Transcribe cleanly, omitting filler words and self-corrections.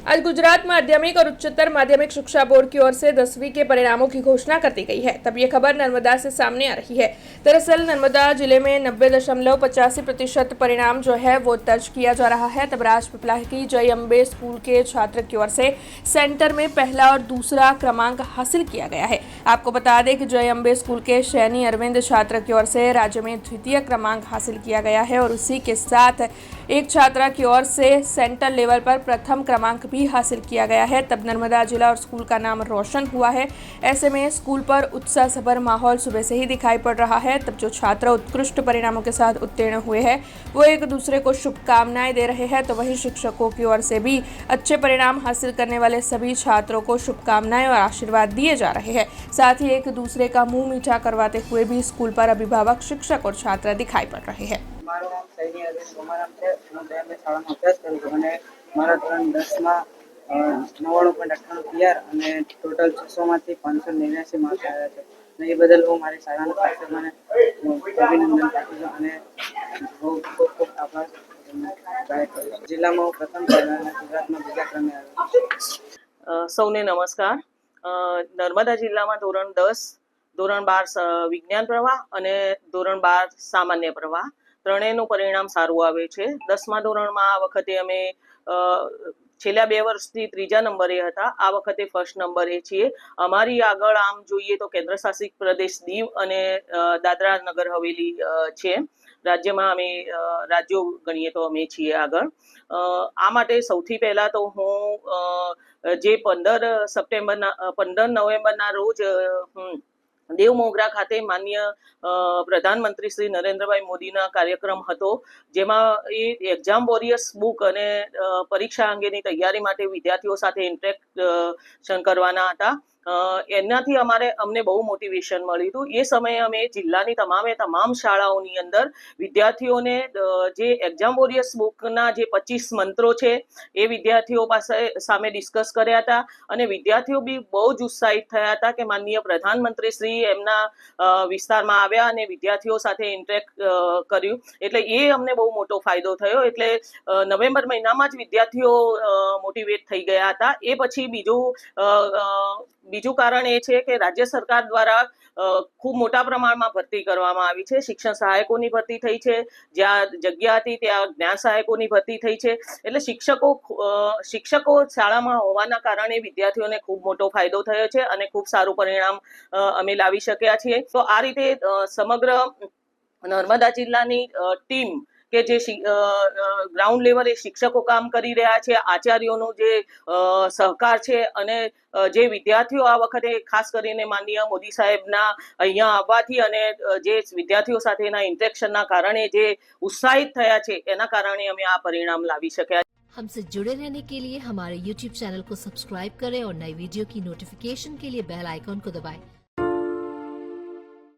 आज गुजरात माध्यमिक और उच्चतर माध्यमिक शिक्षा बोर्ड की ओर से 10वीं के परिणामों की घोषणा कर दी गई है। तब ये खबर नर्मदा से सामने आ रही है। दरअसल नर्मदा जिले में 90.85% परिणाम जो है वो दर्ज किया जा रहा है। तब राजपीपला की जय अम्बे स्कूल के छात्र की ओर से सेंटर में पहला और दूसरा क्रमांक हासिल किया गया है। आपको बता दें कि जय अम्बे स्कूल के शैनी अरविंद छात्र की ओर से राज्य में द्वितीय क्रमांक हासिल किया गया है और उसी के साथ एक छात्रा की ओर से सेंटर लेवल पर प्रथम क्रमांक भी हासिल किया गया है। तब नर्मदा जिला और स्कूल का नाम रोशन हुआ है। ऐसे में स्कूल पर उत्साह सभर माहौल सुबह से ही दिखाई पड़ रहा है। तब जो छात्र उत्कृष्ट परिणामों के साथ उत्तीर्ण हुए हैं वो एक दूसरे को शुभकामनाएं दे रहे हैं, तो वहीं शिक्षकों की ओर से भी अच्छे परिणाम हासिल करने वाले सभी छात्रों को शुभकामनाएं और आशीर्वाद दिए जा रहे हैं। साथ ही एक दूसरे का मुंह मीठा करवाते हुए भी स्कूल पर अभिभावक, शिक्षक और छात्र दिखाई पड़ रहे हैं। મારું નામ સૈની અરવિંદ ગોમારામ છે। હું બે શાળામાં અભ્યાસ કરું છું અને મારા ધોરણ 10માં 99.98 PR અને ટોટલ 600માંથી 589 માર્ક આવ્યા છે અને એ બદલ હું મારી શાળાના શિક્ષકોને અભિનંદન પાઠવું છું અને ખૂબ ખૂબ આભાર જાહેર કરું છું। જિલ્લામાં હું પ્રથમ ક્રમે અને ગુજરાતમાં બીજા ક્રમે આવ્યો છું। સૌને નમસ્કાર। નર્મદા જિલ્લામાં ધોરણ 10, ધોરણ 12 વિજ્ઞાન પ્રવાહ અને ધોરણ 12 સામાન્ય પ્રવાહ ત્રણેયનું પરિણામ સારું આવે છે। 10મા ધોરણમાં આ વખતે અમે છેલ્લા 2 વર્ષથી ત્રીજા નંબરે હતા, આ વખતે ફર્સ્ટ નંબરે છીએ। અમારી આગળ આમ જોઈએ તો કેન્દ્રશાસિત પ્રદેશ દીવ અને દાદરા નગર હવેલી છે। રાજ્યમાં અમે રાજ્યો ગણીએ તો અમે છીએ આગળ। આ માટે સૌથી પહેલા તો હું જે 15 નવેમ્બરના રોજ દેવ મોગરા ખાતે માન્ય પ્રધાનમંત્રી શ્રી નરેન્દ્રભાઈ મોદીના કાર્યક્રમ હતો, જેમાં એ એક્ઝામ વોરિયર્સ બુક અને પરીક્ષા અંગેની તૈયારી માટે વિદ્યાર્થીઓ સાથે ઇન્ટરેક્શન કરવાના હતા। એનાથી અમને બહુ મોટિવેશન મળ્યું હતું। એ સમયે અમે જિલ્લાની તમામ શાળાઓની અંદર વિદ્યાર્થીઓને જે એક્ઝામ વોરિયર્સ બુકના જે 25 મંત્રો છે એ વિદ્યાર્થીઓ સામે ડિસ્કસ કર્યા હતા અને વિદ્યાર્થીઓ બી બહુ જ ઉત્સાહિત થયા હતા કે માનનીય પ્રધાનમંત્રી શ્રી એમના વિસ્તારમાં આવ્યા અને વિદ્યાર્થીઓ સાથે ઇન્ટરેક્ટ કર્યું, એટલે એ અમને બહુ મોટો ફાયદો થયો। એટલે નવેમ્બર મહિનામાં જ વિદ્યાર્થીઓ મોટિવેટ થઈ ગયા હતા। એ પછી બીજું કારણ એ છે કે રાજ્ય સરકાર દ્વારા ખૂબ મોટા પ્રમાણમાં ભરતી કરવામાં આવી છે। શિક્ષણ સહાયકોની ભરતી થઈ છે, જ્યાં જગ્યા હતી ત્યાં જ્ઞાન સહાયકોની ભરતી થઈ છે। એટલે શિક્ષકો શાળામાં હોવાના કારણે વિદ્યાર્થીઓને ખૂબ મોટો ફાયદો થયો છે અને ખૂબ સારું પરિણામ અમે લાવી શક્યા છીએ। તો આ રીતે સમગ્ર નર્મદા જિલ્લાની ટીમ કે જે ગ્રાઉન્ડ લેવલે શિક્ષકો કામ કરી રહ્યા છે, આચાર્યોનો જે સહકાર છે અને જે વિદ્યાર્થીઓ આ વખતે ખાસ કરીને માનનીય મોદી સાહેબના અહીંયા આવવાથી અને જે વિદ્યાર્થીઓ સાથેના ઇન્ટરેક્શનના કારણે જે ઉત્સાહિત થયા છે એના કારણે અમે આ પરિણામ લાવી શક્યા। हमसे जुड़े रहने के लिए हमारे YouTube चैनल को सब्सक्राइब करें और नई वीडियो की नोटिफिकेशन के लिए बेल आइकॉन को दबाएं।